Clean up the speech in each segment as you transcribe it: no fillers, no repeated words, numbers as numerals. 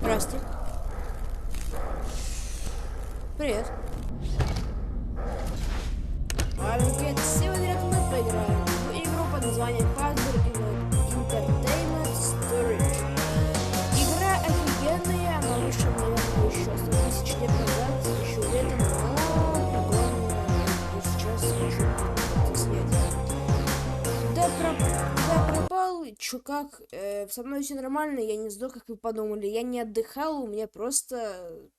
Здрасте. Привет. Привет. Сегодня мы поиграем в игру под названием fazbearentertainmentstorage. Игра офигенная, она вышла, наверное, еще 100 тысяч лет назад, еще летом, но прикольная. И сейчас хочу снять. Да пропал, чё как, со мной все нормально, я не сдох, как вы подумали, я не отдыхал, у меня просто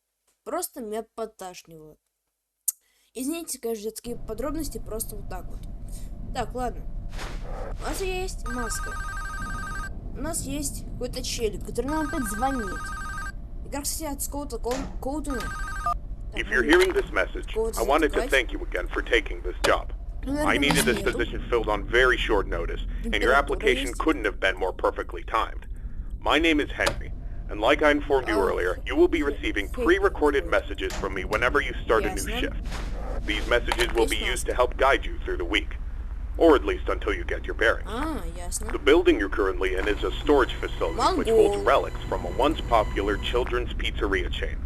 меня подташнивало. Извините, конечно, детские подробности, просто вот так вот. Так, ладно. У нас есть маска. У нас есть какой-то челик, который нам опять звонит. Игра, кстати, от Коутона. If you're hearing this message, I wanted to thank you again for taking this job. I needed this position filled on very short notice, and your application couldn't have been more perfectly timed. My name is Henry, and like I informed you earlier, you will be receiving pre-recorded messages from me whenever you start a new shift. These messages will be used to help guide you through the week, or at least until you get your bearings. The building you're currently in is a storage facility which holds relics from a once popular children's pizzeria chain.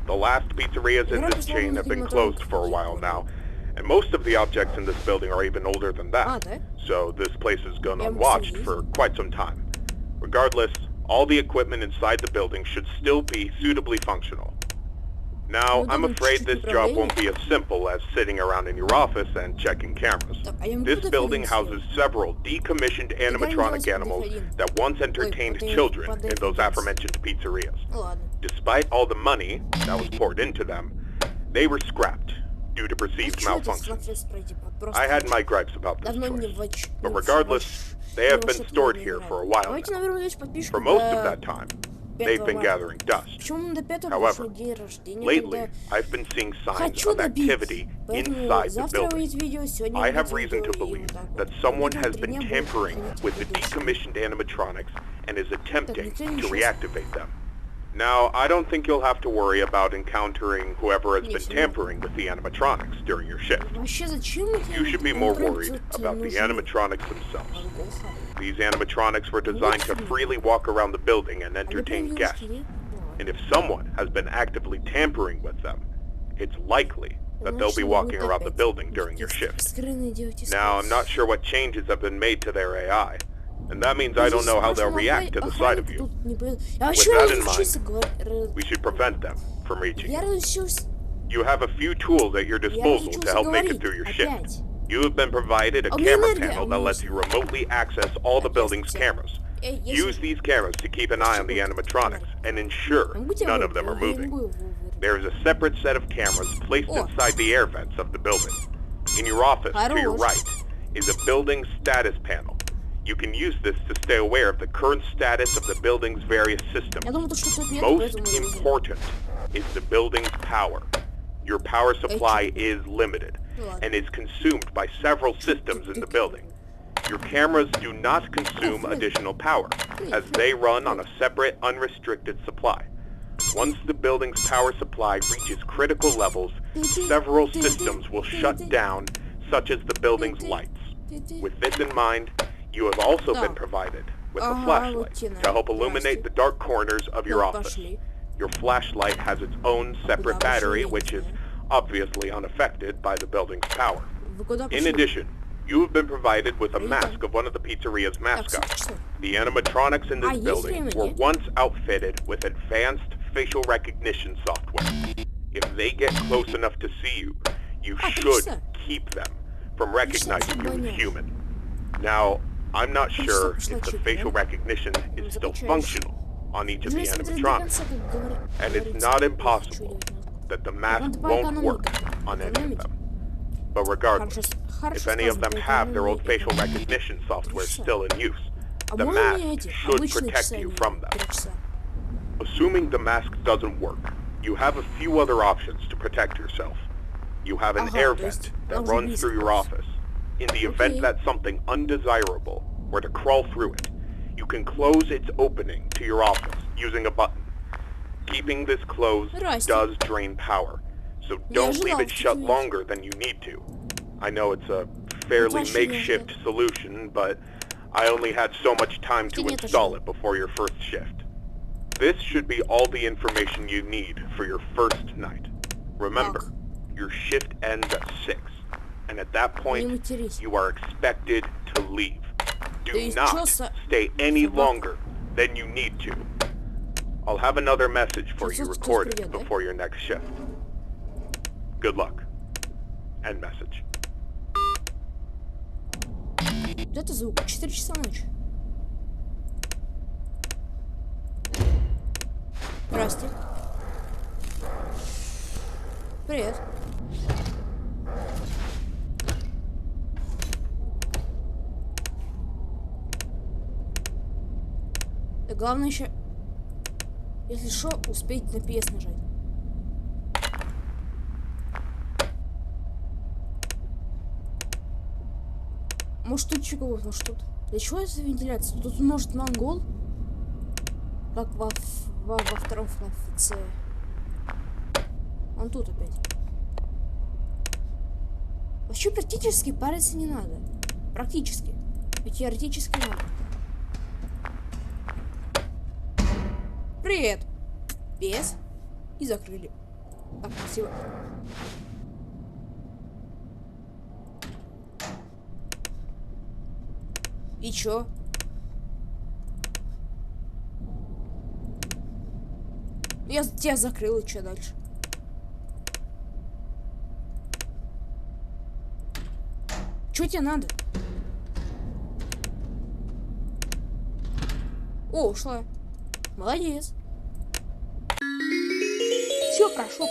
The last pizzerias in this chain have been closed for a while now, and most of the objects in this building are even older than that, so this place has gone unwatched for quite some time. Regardless, all the equipment inside the building should still be suitably functional. Now, I'm afraid this job won't be as simple as sitting around in your office and checking cameras. This building houses several decommissioned animatronic animals that once entertained children in those aforementioned pizzerias. Despite all the money that was poured into them, they were scrapped due to perceived malfunctions. I had my gripes about this choice, but regardless, they have been stored here for a while now. For most of that time, they've been gathering dust. However, lately, I've been seeing signs of activity inside the building. I have reason to believe that someone has been tampering with the decommissioned animatronics and is attempting to reactivate them. Now, I don't think you'll have to worry about encountering whoever has been tampering with the animatronics during your shift. You should be more worried about the animatronics themselves. These animatronics were designed to freely walk around the building and entertain guests. And if someone has been actively tampering with them, it's likely that they'll be walking around the building during your shift. Now, I'm not sure what changes have been made to their AI, and that means I don't know how they'll react to the sight of you. With that in mind, we should prevent them from reaching you. You have a few tools at your disposal to help make it through your shift. You have been provided a camera panel that lets you remotely access all the building's cameras. Use these cameras to keep an eye on the animatronics and ensure none of them are moving. There is a separate set of cameras placed inside the air vents of the building. In your office, to your right, is a building status panel. You can use this to stay aware of the current status of the building's various systems. Most important is the building's power. Your power supply is limited and is consumed by several systems in the building. Your cameras do not consume additional power, as they run on a separate, unrestricted supply. Once the building's power supply reaches critical levels, several systems will shut down, such as the building's lights. With this in mind, you have also been provided with a flashlight to help illuminate the dark corners of your office. Your flashlight has its own separate battery, which is obviously unaffected by the building's power. In addition, you have been provided with a mask of one of the pizzeria's mascots. The animatronics in this building were once outfitted with advanced facial recognition software. If they get close enough to see you, you should keep them from recognizing you as human. Now, I'm not sure if the facial recognition is still functional on each of the animatronics, and it's not impossible that the mask won't work on any of them. But regardless, if any of them have their old facial recognition software still in use, the mask should protect you from them. Assuming the mask doesn't work, you have a few other options to protect yourself. You have an air vent that runs through your office. In the event that something undesirable were to crawl through it, you can close its opening to your office using a button. Keeping this closed does drain power, so don't leave it shut longer than you need to. I know it's a fairly makeshift solution, but I only had so much time to install it before your first shift. This should be all the information you need for your first night. Remember, your shift ends at 6, and at that point, you are expected to leave. Do not stay any longer than you need to. I'll have another message for you recorded before your next shift. Good luck. End message. Это звук. 4 часа ночи. Здрасте. Привет. Да главное еще, если что, успеть на PS нажать. Может тут чего, может тут. Для чего это вентиляция? Тут может монгол? Как во втором фнафе. Он тут опять. Вообще практически париться не надо. Практически. И теоретически надо. Привет. Без. И закрыли. Так, красиво. И чё? Я тебя закрыл, и чё дальше? Чё тебе надо? О, ушла. Молодец. Все, прошел.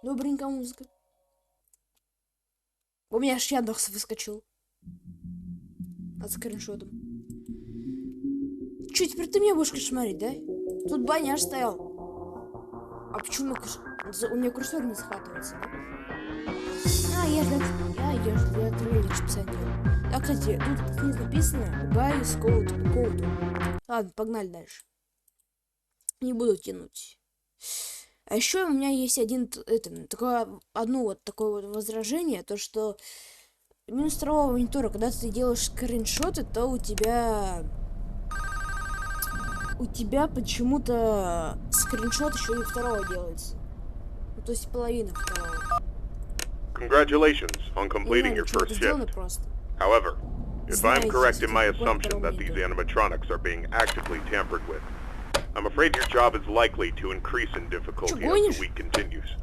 Добренькая музыка. У меня аж Яндекс выскочил. От скриншотом. Чё, теперь ты меня будешь кошмарить, да? Тут баняш стоял. А почему у меня курсор не схватывается, да? Я же для этого специально делал. Так, кстати, тут снизу написано buy code. Ладно, погнали дальше. Не буду тянуть. А еще у меня есть одно такое возражение, то что минус второго монитора, когда ты делаешь скриншоты, то у тебя почему-то скриншот еще и второго делается. Ну, то есть половина второго. Congratulations on completing your first shift. However, if I'm correct in my assumption that these animatronics are being actively tampered with, I'm afraid your job is likely to increase in difficulty as the week continues.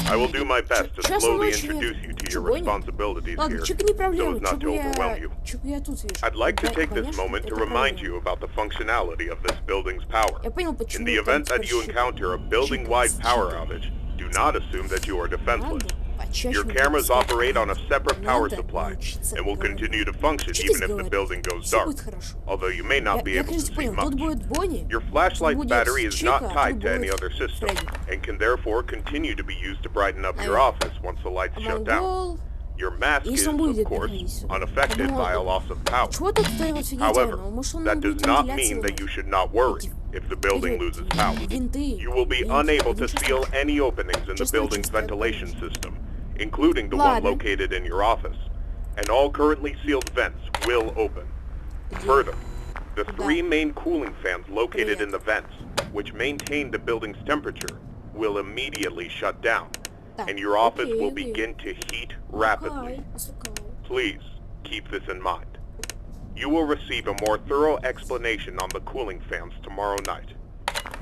I will do my best to slowly introduce you to your responsibilities here, so as not to overwhelm you. I'd like to take this moment to remind you about the functionality of this building's power. In the event that you encounter a building-wide power outage, do not assume that you are defenseless. Your cameras operate on a separate power supply and will continue to function even if the building goes dark, although you may not be able to see much. Your flashlight's battery is not tied to any other system and can therefore continue to be used to brighten up your office once the lights shut down. Your mask is, of course, unaffected by a loss of power. However, that does not mean that you should not worry if the building loses power. You will be unable to seal any openings in the building's ventilation system, including the one located in your office, and all currently sealed vents will open. Further, the 3 main cooling fans located in the vents, which maintain the building's temperature, will immediately shut down, and your office will begin to heat rapidly. Please keep this in mind. You will receive a more thorough explanation on the cooling fans tomorrow night.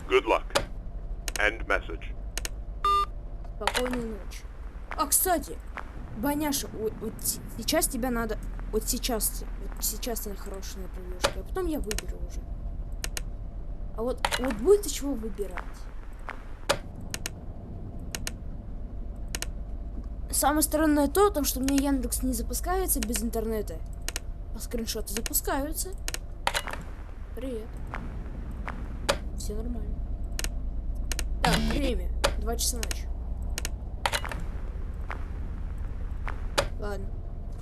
Good luck. End message. Спокойной ночи. А, кстати, Баняша, вот сейчас тебя надо... Вот сейчас ты на хорошей на пробежке, а потом я выберу уже. А вот будет из чего выбирать. Самое странное то, что у меня Яндекс не запускается без интернета. А скриншоты запускаются. Привет. Все нормально. Так, время. 2 часа ночи. Ладно.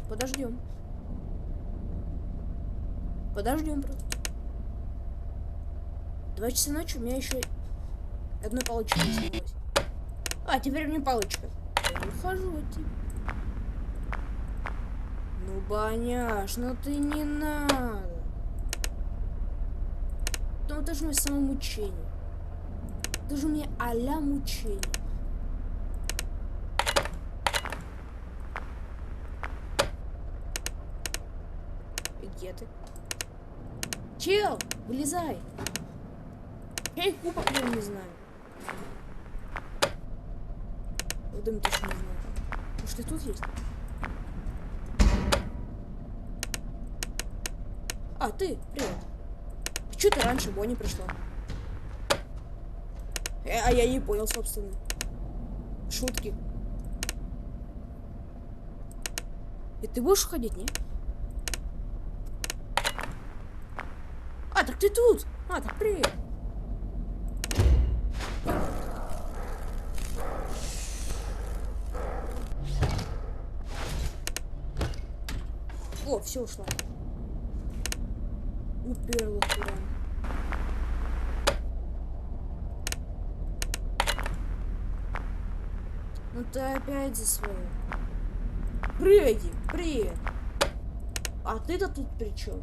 Подождем. Просто. 2 часа ночи у меня еще одна палочка не снялась. А, теперь мне палочка. Я ухожу от тебя. Ну, Баняш, ну ты не надо. Ну это же мне самомучение. Это же мне а-ля мучение. Где ты? Чел, вылезай. Я их кубок не знаю. Вот дым тоже не знаю. Может ты тут есть? А, ты, привет. Чё ты раньше Бонни пришла? А я не понял, собственно. Шутки. И ты будешь ходить, не? А, так ты тут! А, так привет! О, все ушла. Уперла туда. Ну ты опять за свое. Беги, привет! А ты-то тут при чем?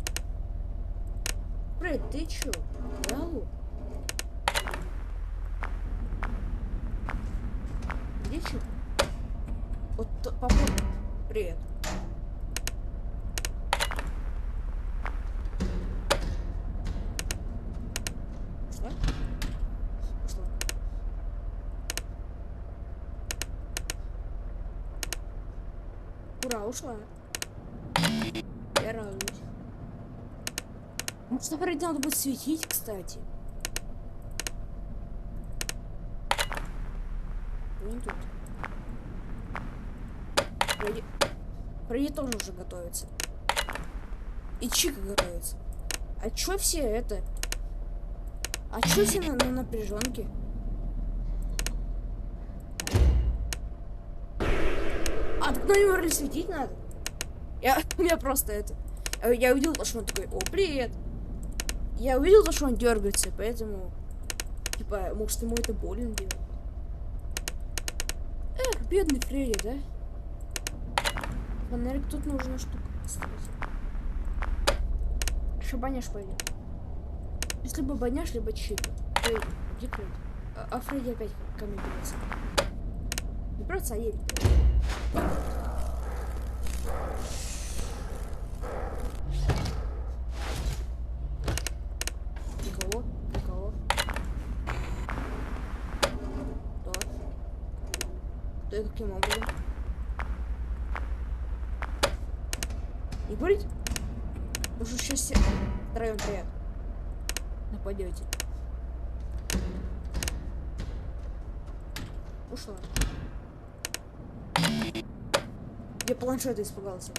Привет, ты чё? Алло? Где чё? Вот попробуй. Привет. Ушла? Ушла. Ура, ушла. Я радуюсь. Может, вроде надо будет светить, кстати. Не тут. Вроде тоже уже готовится. И Чика готовится. А чё все это? А чё все на напряженке? А, так на него вроде светить надо. Я просто это. Я увидел, что он такой, о, привет. Я увидел, что он дергается, поэтому, типа, может, ему это больно делать. Эх, бедный Фредди, да? Фонарик тут нужна штука, кстати. Еще Баняш пойдет. Если бы Баняш, либо Чика. Фредди, где Фредди? А Фредди опять ко мне берется. Не браться, а едет. Никого? Никого? Так. Да и каким образом? Не говорите? Может сейчас все втроем привет. Нападете. Ушла. Я планшета испугался.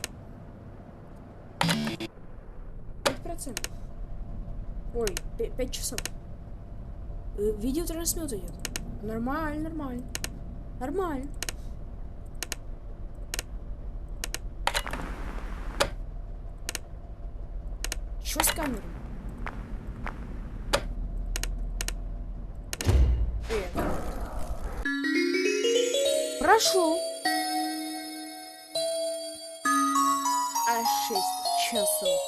5%. Ой, 5 часов. Видео трансмет идет. Нормально, нормально. Нормально. Что с камерой? Прошу. А 6 часов.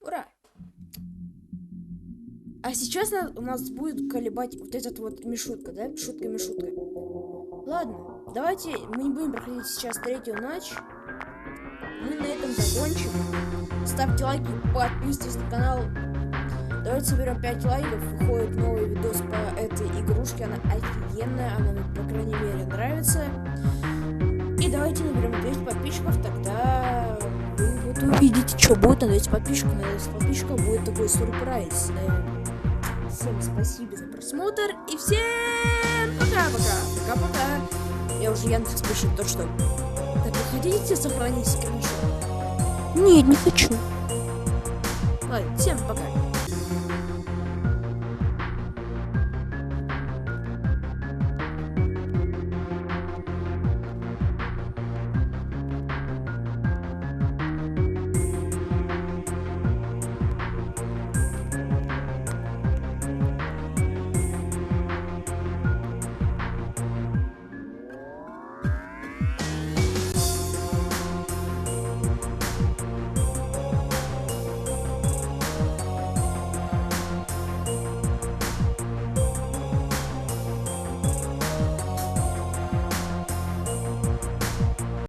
Ура! А сейчас у нас будет колебать вот этот вот Мишутка, да? Шутка-мишутка. Ладно, давайте мы не будем проходить сейчас третью ночь. Мы на этом закончим. Ставьте лайки, подписывайтесь на канал. Давайте соберем 5 лайков. Выходит новый видос по этой игрушке. Она офигенная, она мне, по крайней мере, нравится. И давайте наберем 200 подписчиков, тогда вы вот увидите, что будет на 200 подписчиков. На 200 подписчиков будет такой сюрприз. Всем спасибо за просмотр и всем пока-пока. Пока-пока. Я уже Яндекс пишет то, что... Так, вы хотите сохранить скриншот? Нет, не хочу. Ладно, всем пока.